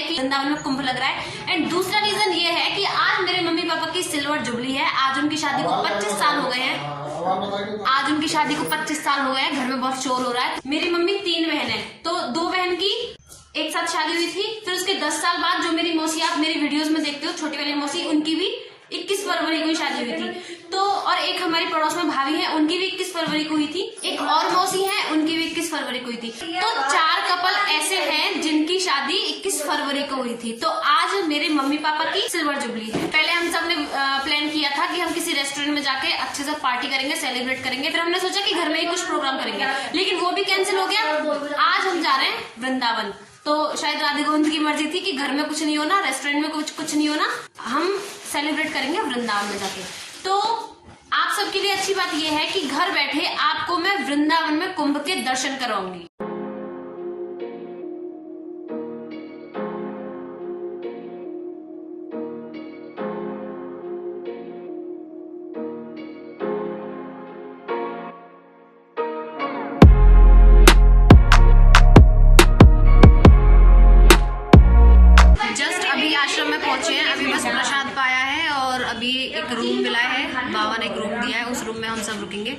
है कि वृंदावन में कुंभ लग रहा है। एंड दूसरा रीजन ये है कि आज मेरे मम्मी पापा की सिल्वर जुबली है। आज उनकी शादी को 25 साल हो गए हैं। आज उनकी शादी को 25 साल हो गए हैं। घर में बहुत शोर हो रहा है। मेरी मम्मी 3 बहन है, तो 2 बहन की एक साथ शादी हुई थी। फिर उसके 10 साल बाद जो मेरी मौसी, आप मेरी वीडियोस में देखते हो, छोटी वाली मौसी, उनकी भी 21 फरवरी को ही शादी हुई थी। तो और एक हमारी पड़ोस में भाभी है, उनकी भी 21 फरवरी को हुई थी। एक और मौसी है, उनकी भी 21 फरवरी को हुई थी। तो 4 कपल ऐसे हैं जिनकी शादी 21 फरवरी को हुई थी। तो आज मेरे मम्मी पापा की सिल्वर जुबली है। पहले हम सब ने प्लान किया था कि हम किसी रेस्टोरेंट में जाके अच्छे से पार्टी करेंगे, सेलिब्रेट करेंगे। फिर हमने सोचा कि घर में ही कुछ प्रोग्राम करेंगे, लेकिन वो भी कैंसिल हो गया। आज हम जा रहे हैं वृंदावन। तो शायद राधे गोविंद की मर्जी थी कि घर में कुछ नहीं होना, रेस्टोरेंट में कुछ नहीं होना, हम सेलिब्रेट करेंगे वृंदावन में जाके। तो आप सबके लिए अच्छी बात यह है कि घर बैठे आपको मैं वृंदावन में कुंभ के दर्शन कराऊंगी। आश्रम में पहुंचे हैं, अभी बस प्रसाद पाया है और अभी एक रूम मिला है, बाबा ने एक रूम दिया है, उस रूम में हम सब रुकेंगे।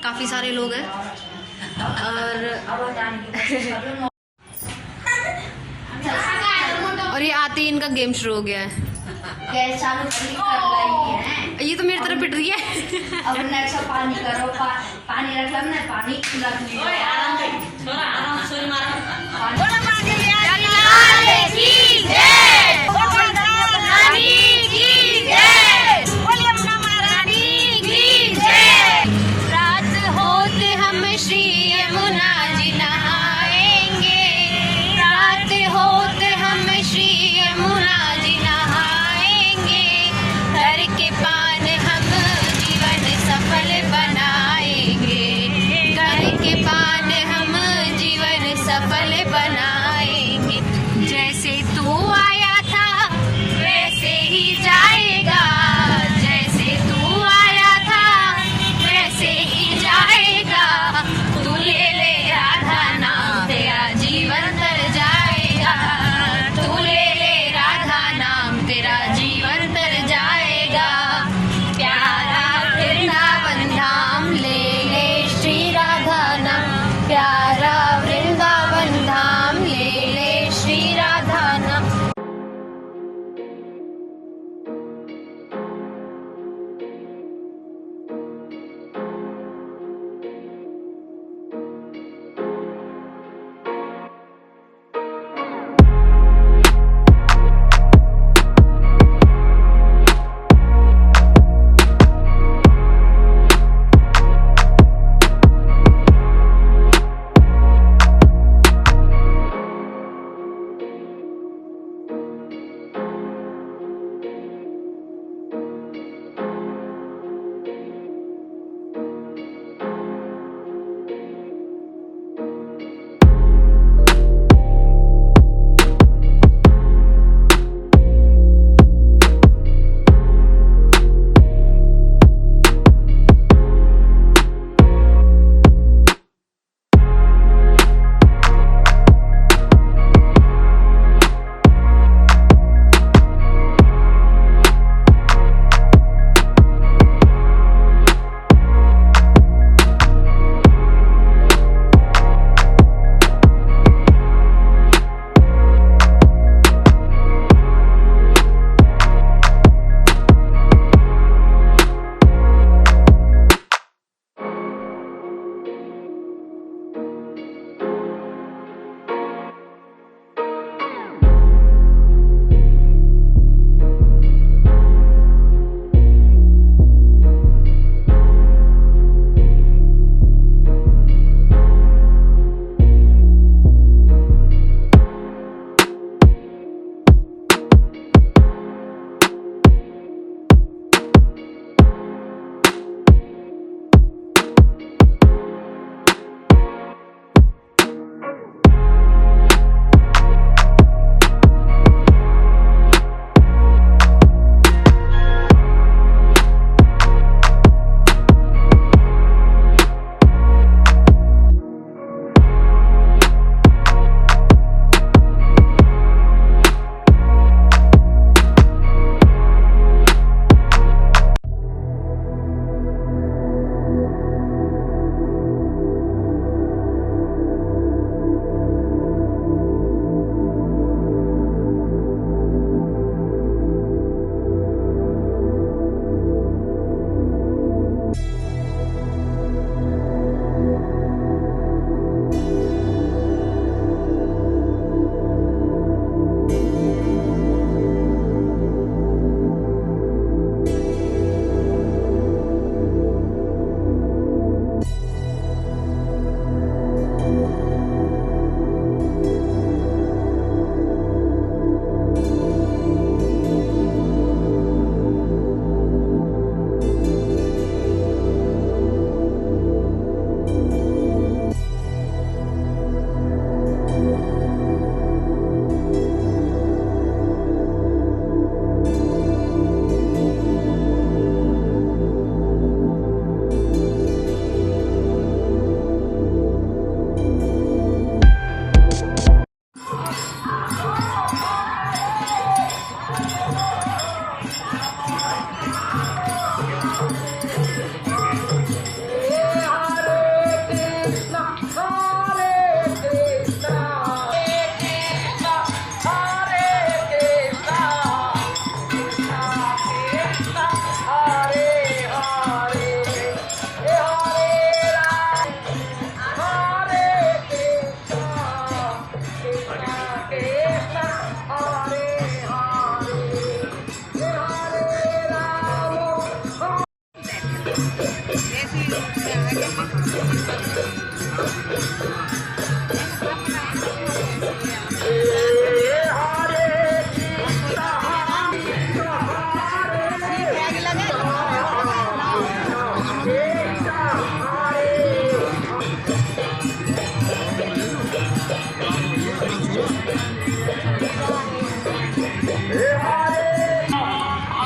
काफी सारे लोग हैं और ये आते ही इनका गेम शुरू हो गया है। ये तो मेरी तरफ पिट रही है। अब नेक्स्ट पानी करो, पानी रख लो ना, पानी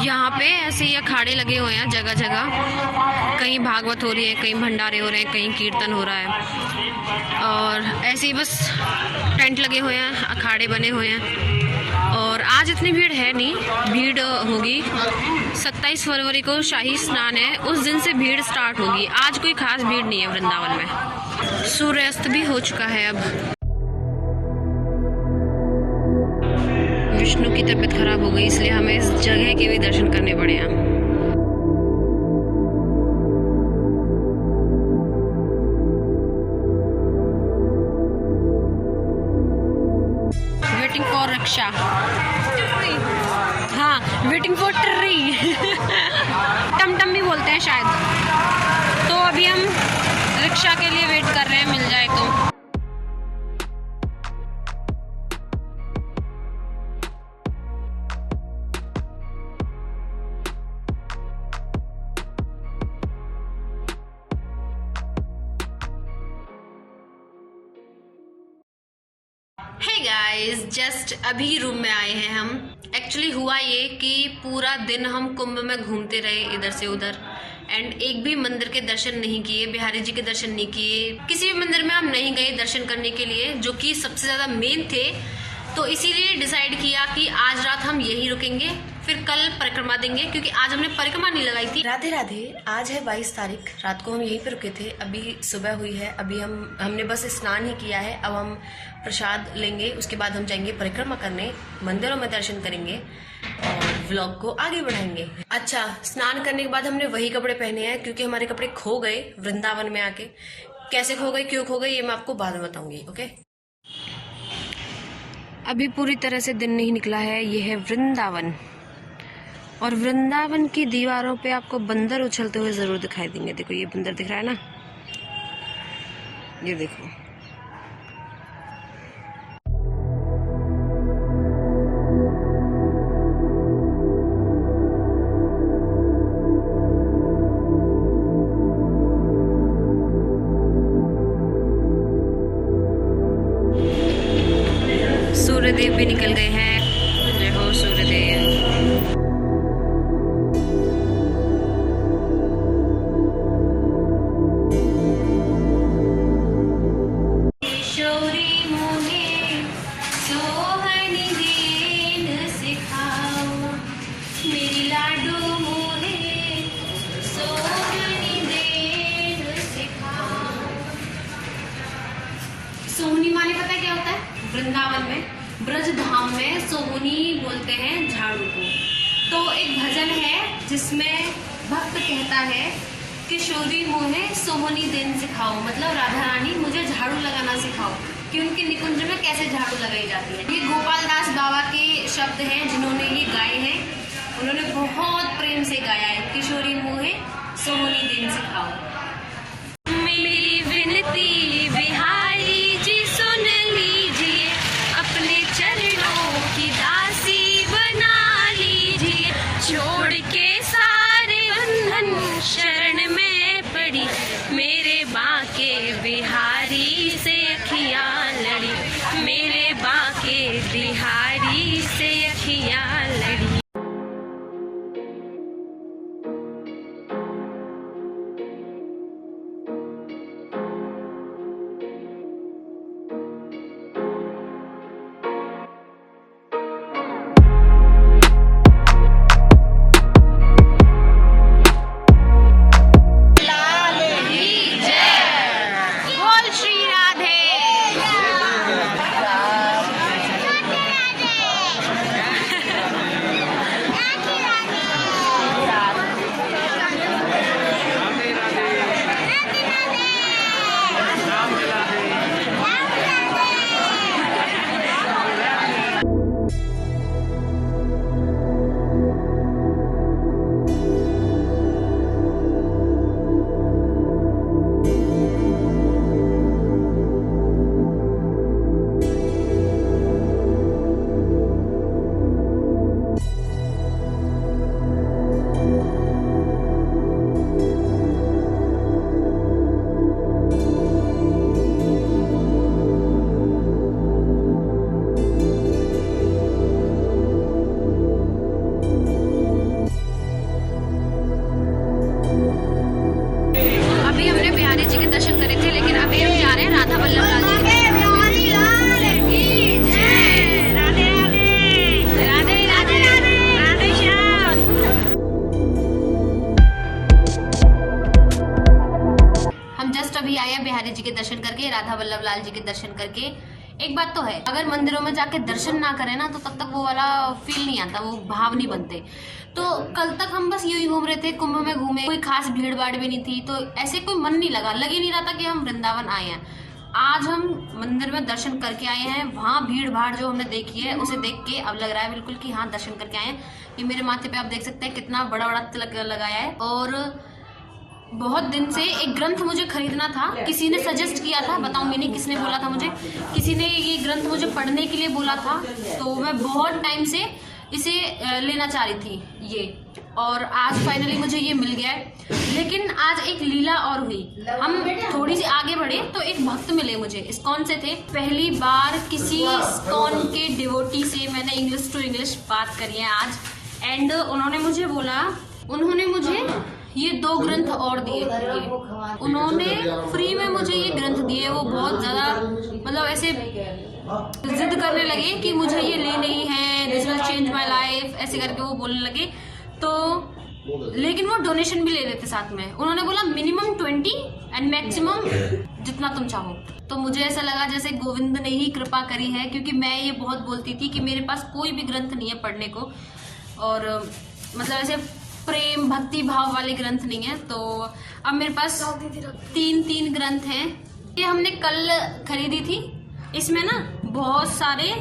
यहाँ पे ऐसे ही अखाड़े लगे हुए हैं जगह जगह, कहीं भागवत हो रही है, कहीं भंडारे हो रहे हैं, कहीं कीर्तन हो रहा है, और ऐसे ही बस टेंट लगे हुए हैं, अखाड़े बने हुए हैं। और आज इतनी भीड़ है नहीं, भीड़ होगी 27 फरवरी को शाही स्नान है, उस दिन से भीड़ स्टार्ट होगी। आज कोई खास भीड़ नहीं है वृंदावन में। सूर्यास्त भी हो चुका है अब। विष्णु की तबीयत खराब हो गई, इसलिए हमें इस जगह के भी दर्शन करने पड़े हैं। वेटिंग फॉर रिक्शा, हाँ वेटिंग फॉर ट्री टमटम भी बोलते हैं शायद। तो अभी हम रिक्शा के लिए वेट कर रहे हैं, मिल जाए तो। हे गाइस, जस्ट अभी रूम में आए हैं हम। एक्चुअली हुआ ये कि पूरा दिन हम कुंभ में घूमते रहे इधर से उधर, एंड एक भी मंदिर के दर्शन नहीं किए, बिहारी जी के दर्शन नहीं किए, किसी भी मंदिर में हम नहीं गए दर्शन करने के लिए, जो कि सबसे ज़्यादा मेन थे। तो इसीलिए डिसाइड किया कि आज रात हम यहीं रुकेंगे, फिर कल परिक्रमा देंगे, क्योंकि आज हमने परिक्रमा नहीं लगाई थी। राधे राधे। आज है 22 तारीख, रात को हम यहीं पे रुके थे, अभी सुबह हुई है, अभी हमने बस स्नान ही किया है। अब हम प्रसाद लेंगे, उसके बाद हम जाएंगे परिक्रमा करने, मंदिरों में दर्शन करेंगे और व्लॉग को आगे बढ़ाएंगे। अच्छा, स्नान करने के बाद हमने वही कपड़े पहने हैं, क्योंकि हमारे कपड़े खो गए वृंदावन में आके। कैसे खो गए, क्यों खो गए, ये मैं आपको बाद में बताऊंगी। ओके, अभी पूरी तरह से दिन नहीं निकला है। ये है वृंदावन, और वृंदावन की दीवारों पे आपको बंदर उछलते हुए जरूर दिखाई देंगे। देखो ये बंदर दिख रहा है ना, ये देखो। सूर्यदेव भी निकल गए हैं। जय हो सूर्यदेव। सोहनी माने पता है क्या होता है? वृंदावन में, ब्रज धाम में सोहनी बोलते हैं झाड़ू को। तो एक भजन है जिसमें भक्त कहता है, किशोरी मोहे सोहनी देन सिखाओ, मतलब राधा रानी मुझे झाड़ू लगाना सिखाओ, कि उनके निकुंज में कैसे झाड़ू लगाई जाती है। ये गोपाल दास बाबा के शब्द हैं जिन्होंने ये गाए हैं, उन्होंने बहुत प्रेम से गाया है, किशोरी मोहे सोहनी देन सिखाओ। मेरी विनती बिहारी जी सुन लीजिए, अपने चरणों की दासी बना लीजिए, छोड़ के सारे बंधन शरण में पड़ी, मेरे बाके बिहारी से अखियाँ लड़ी, मेरे बाके बिहारी से अखियाँ लड़ी। राधा वल्लभ लाल जी के दर्शन करके। एक बात तो है, अगर मंदिरों में जाके दर्शन ना करें ना तो तब तक वो वाला फील नहीं आता, वो भाव नहीं बनते। तो कल तक हम बस यूं ही घूम रहे थे, कुंभ में घूमे, कोई खास भीड़ भाड़ भी नहीं थी, तो ऐसे कोई मन नहीं लगा, लग ही नहीं रहा था कि हम वृंदावन आए हैं। आज हम मंदिर में दर्शन करके आए हैं, वहाँ भीड़ भाड़ जो हमने देखी है उसे देख के अब लग रहा है बिल्कुल कि हाँ दर्शन करके आए हैं। ये मेरे माथे पे आप देख सकते हैं कितना बड़ा बड़ा तिलक लगाया है। और बहुत दिन से एक ग्रंथ मुझे खरीदना था, किसी ने सजेस्ट किया था, बताऊंगी नहीं किसने बोला था मुझे, किसी ने ये ग्रंथ मुझे पढ़ने के लिए बोला था, तो मैं बहुत टाइम से इसे लेना चाह रही थी ये, और आज फाइनली मुझे ये मिल गया है। लेकिन आज एक लीला और हुई, हम थोड़ी सी आगे बढ़े तो एक भक्त मिले मुझे, इस्कॉन से थे। पहली बार किसी इस्कॉन के डिवोटी से मैंने इंग्लिश टू इंग्लिश बात करी है आज, एंड उन्होंने मुझे बोला, उन्होंने मुझे ये 2 ग्रंथ और दिए, उन्होंने फ्री में मुझे ये ग्रंथ दिए। वो बहुत ज्यादा मतलब ऐसे जिद करने लगे कि मुझे ये लेने ही है, this will change my life, ऐसे करके वो बोलने लगे। तो लेकिन वो डोनेशन भी ले रहे थे साथ में, उन्होंने बोला मिनिमम 20 एंड मैक्सिमम जितना तुम चाहो। तो मुझे ऐसा लगा जैसे गोविंद ने ही कृपा करी है, क्योंकि मैं ये बहुत बोलती थी कि मेरे पास कोई भी ग्रंथ नहीं है पढ़ने को, और मतलब ऐसे प्रेम भक्ति भाव वाले ग्रंथ नहीं है। तो अब मेरे पास 3 ग्रंथ हैं। ये हमने कल खरीदी थी, इसमें ना बहुत सारे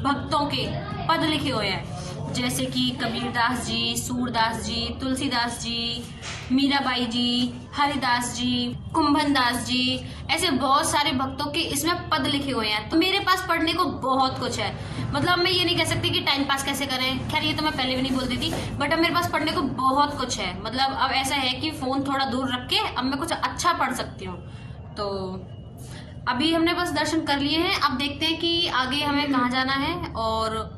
भक्तों के पद लिखे हुए हैं, जैसे कि कबीरदास जी, सूरदास जी, तुलसीदास जी, मीराबाई जी, हरिदास जी, कुंभनदास जी, ऐसे बहुत सारे भक्तों के इसमें पद लिखे हुए हैं। तो मेरे पास पढ़ने को बहुत कुछ है, मतलब मैं ये नहीं कह सकती कि टाइम पास कैसे करें, खैर ये तो मैं पहले भी नहीं बोलती थी, बट अब मेरे पास पढ़ने को बहुत कुछ है। मतलब अब ऐसा है कि फोन थोड़ा दूर रख के अब मैं कुछ अच्छा पढ़ सकती हूँ। तो अभी हमने बस दर्शन कर लिए हैं, अब देखते हैं कि आगे हमें कहाँ जाना है, और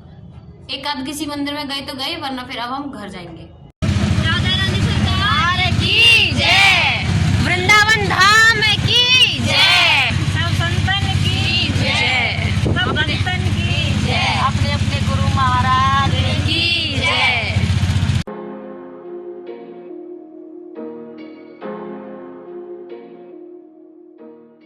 एक आध किसी मंदिर में गए तो गए, वरना फिर अब हम घर जाएंगे।